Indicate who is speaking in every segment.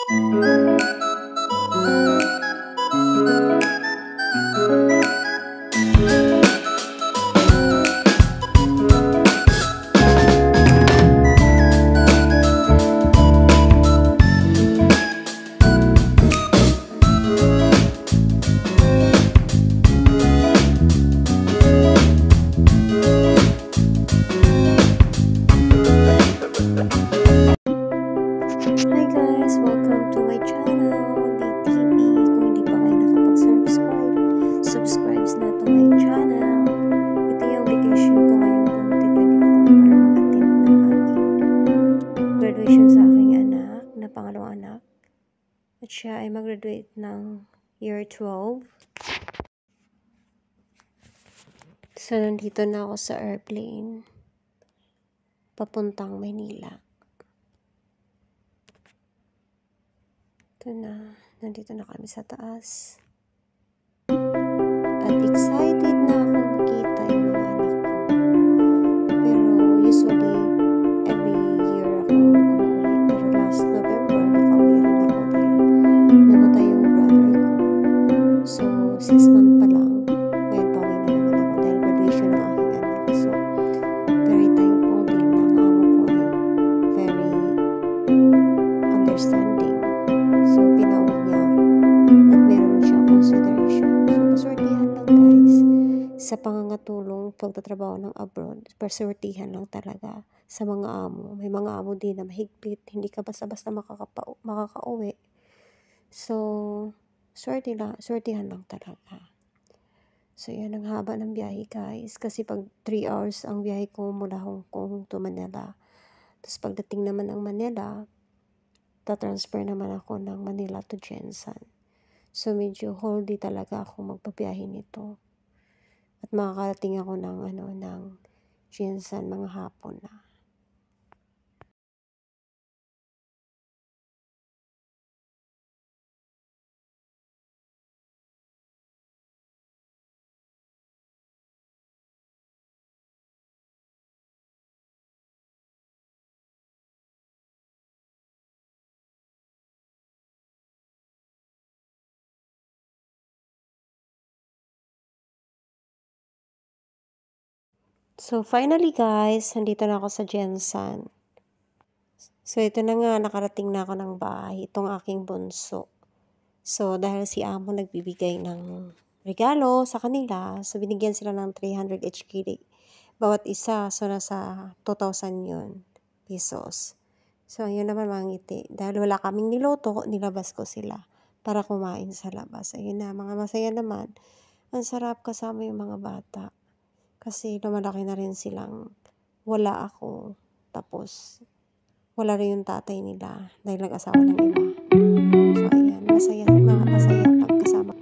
Speaker 1: Hi guys! Welcome to my channel, DTV. Kung hindi pa kayo nakapag-subscribe, subscribe na to my channel. Ito yung vacation ko ngayong 2024 para mag-attend ng aking graduation sa aking anak, na pangalawang anak. At siya ay mag-graduate ng year 12. So, nandito na ako sa airplane papuntang Maynila. Nandito na kami sa taas. At excited na akong makita yung mga anak ko. Pero usually, every year ako umuwi. Pero last November, nakauwi rin ako dahil namatay yung brother ko. So, 6 months pa lang. Ngayon, pauwi na naman ako dahil graduation ng aking anak. So, very thankful din na ang amo ko ay very understanding. So, pinauwi niya ako at meron siyang consideration. So, paswertihan lang guys sa pangangatulong pagtatrabaho ng abroad. Paswertihan lang talaga sa mga amo. May mga amo din na mahigpit. Hindi ka basta-basta makakauwi. So, swertihan lang talaga. So, yan ang haba ng biyahe guys. Kasi pag 3 hours ang biyahe ko mula Hong Kong to Manila. Tapos pagdating naman ng Manila, tatransfer naman ako ng Manila to Jensan. So, medyo wholly talaga ako magpabiyahe nito. At makakarating ako ng Jensan mga hapon na. So, finally guys, nandito na ako sa Jensan. So, ito na nga, nakarating na ako ng bahay, itong aking bunso. So, dahil si amo nagbibigay ng regalo sa kanila, so binigyan sila ng 300 HKD bawat isa. So, nasa 2,000 yun, pesos. So, yun naman mga ngiti. Dahil wala kaming niluto, nilabas ko sila para kumain sa labas. Ayun na, mga masaya naman. Ang sarap kasama yung mga bata. Kasi lumalaki na rin silang wala ako. Tapos, wala rin yung tatay nila dahil nag-asawa ng iba. So, ayan. Masaya pagkasama.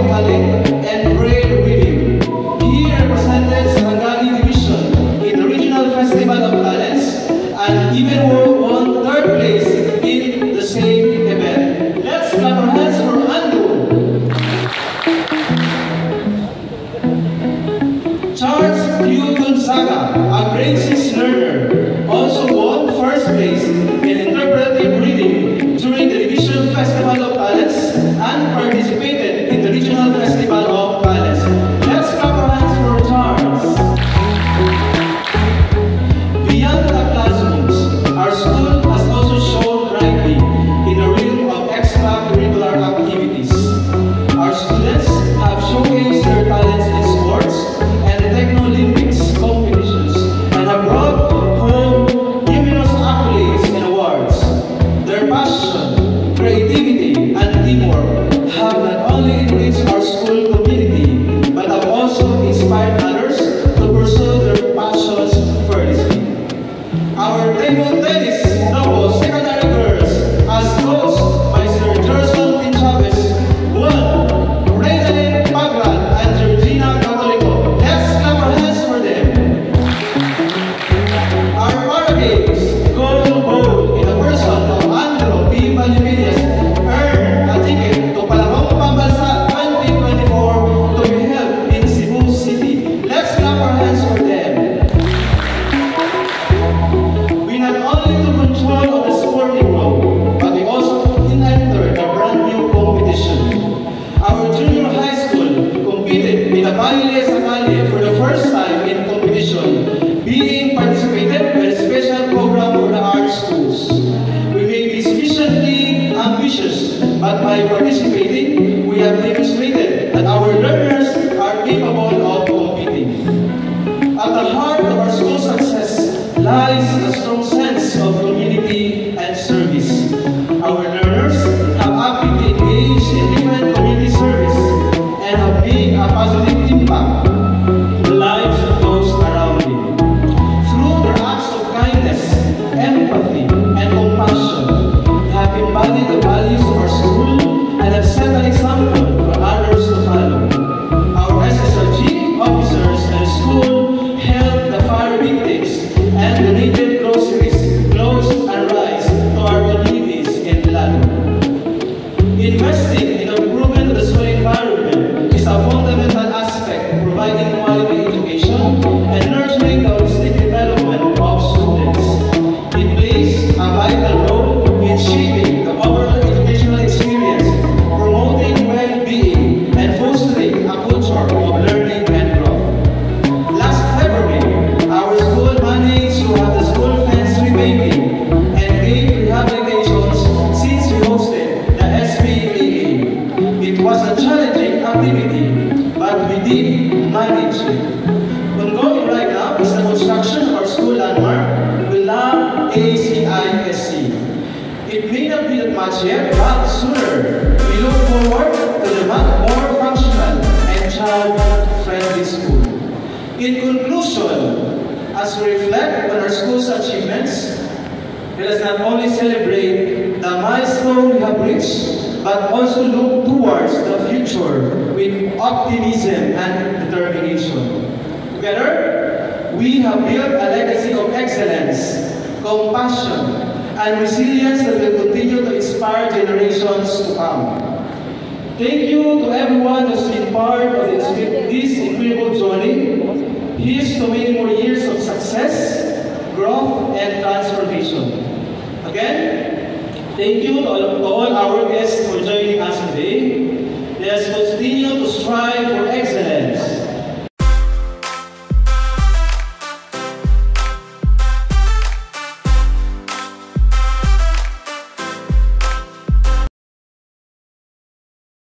Speaker 2: storytelling, and braille reading. He represented Sarangani Division in the Regional Festival of Talents and even won third place in the same event. Let's clap our hands for Andrew. Charles Q. Gonzaga, a grade 6 learner, also won first place in interpretive reading during the Division Festival of Talents and participated in the Regional Festival of Talents. Let's clap our hands for Charles. Beyond the classrooms, our school has also shown brightly in the realm of extracurricular activities. Our students have showcased their talents in sports and Techno-Olympics competitions and have brought home numerous accolades and awards. Their passion, creativity, and teamwork have not only enriched our school community, but have also inspired others to pursue their passions fearlessly. Our table tennis doubles secondary girls, as coached by Sir Gerson Pinchavez, won Reynalyn Pagran and Georgina Catolico. Let's clap our hands for them. Our para games, gold bowl in the person of Andrew P. Valivillas, earned a ticket to Palarong Pambansa 2024 to be held in Cebu City. Let's clap our hands for them. We not only took control of the sporting room, but we also entered a brand new competition. Our junior high school competed in the Baile Sakali for the first time in competition, being participated by a special program for the art schools. We may be sufficiently ambitious, but by participating, we have demonstrated that our learners are capable of competing. At the heart of our school success lies a strong sense of community and service. Our learners have actively engaged in different community service and have made a positive impact in the lives of those around them. Through their acts of kindness, empathy, and compassion, they have embodied the values of our school and have set an example for others to follow. Our SSRG officers and school helped the fire victims and donated groceries, clothes, and rice to our communities in Lalo. Investing in the improvement of the school environment is a fundamental aspect of providing quality education and nurturing the holistic development of students. It plays a vital role in shaping the overall educational experience, promoting well-being, and fostering a culture of learning and growth. Last February, our school managed to have the school fence repainting and gave rehabilitations since we hosted the SPAA. It was a challenging activity, but we did manage it. Ongoing right now is the construction of our school landmark, Wilam ACISC. It may not be that much yet, but sooner. We look forward to the more functional and child-friendly school. In conclusion, as we reflect on our school's achievements, let us not only celebrate the milestone we have reached, but also look towards the future with optimism and determination. Together, we have built a legacy of excellence, compassion, and resilience that will continue to inspire generations to come. Thank you to everyone who's been part of this incredible journey. Here's to many more years of success, growth, and transformation. Again, thank you to all our guests for joining us today. Let us continue to strive for excellence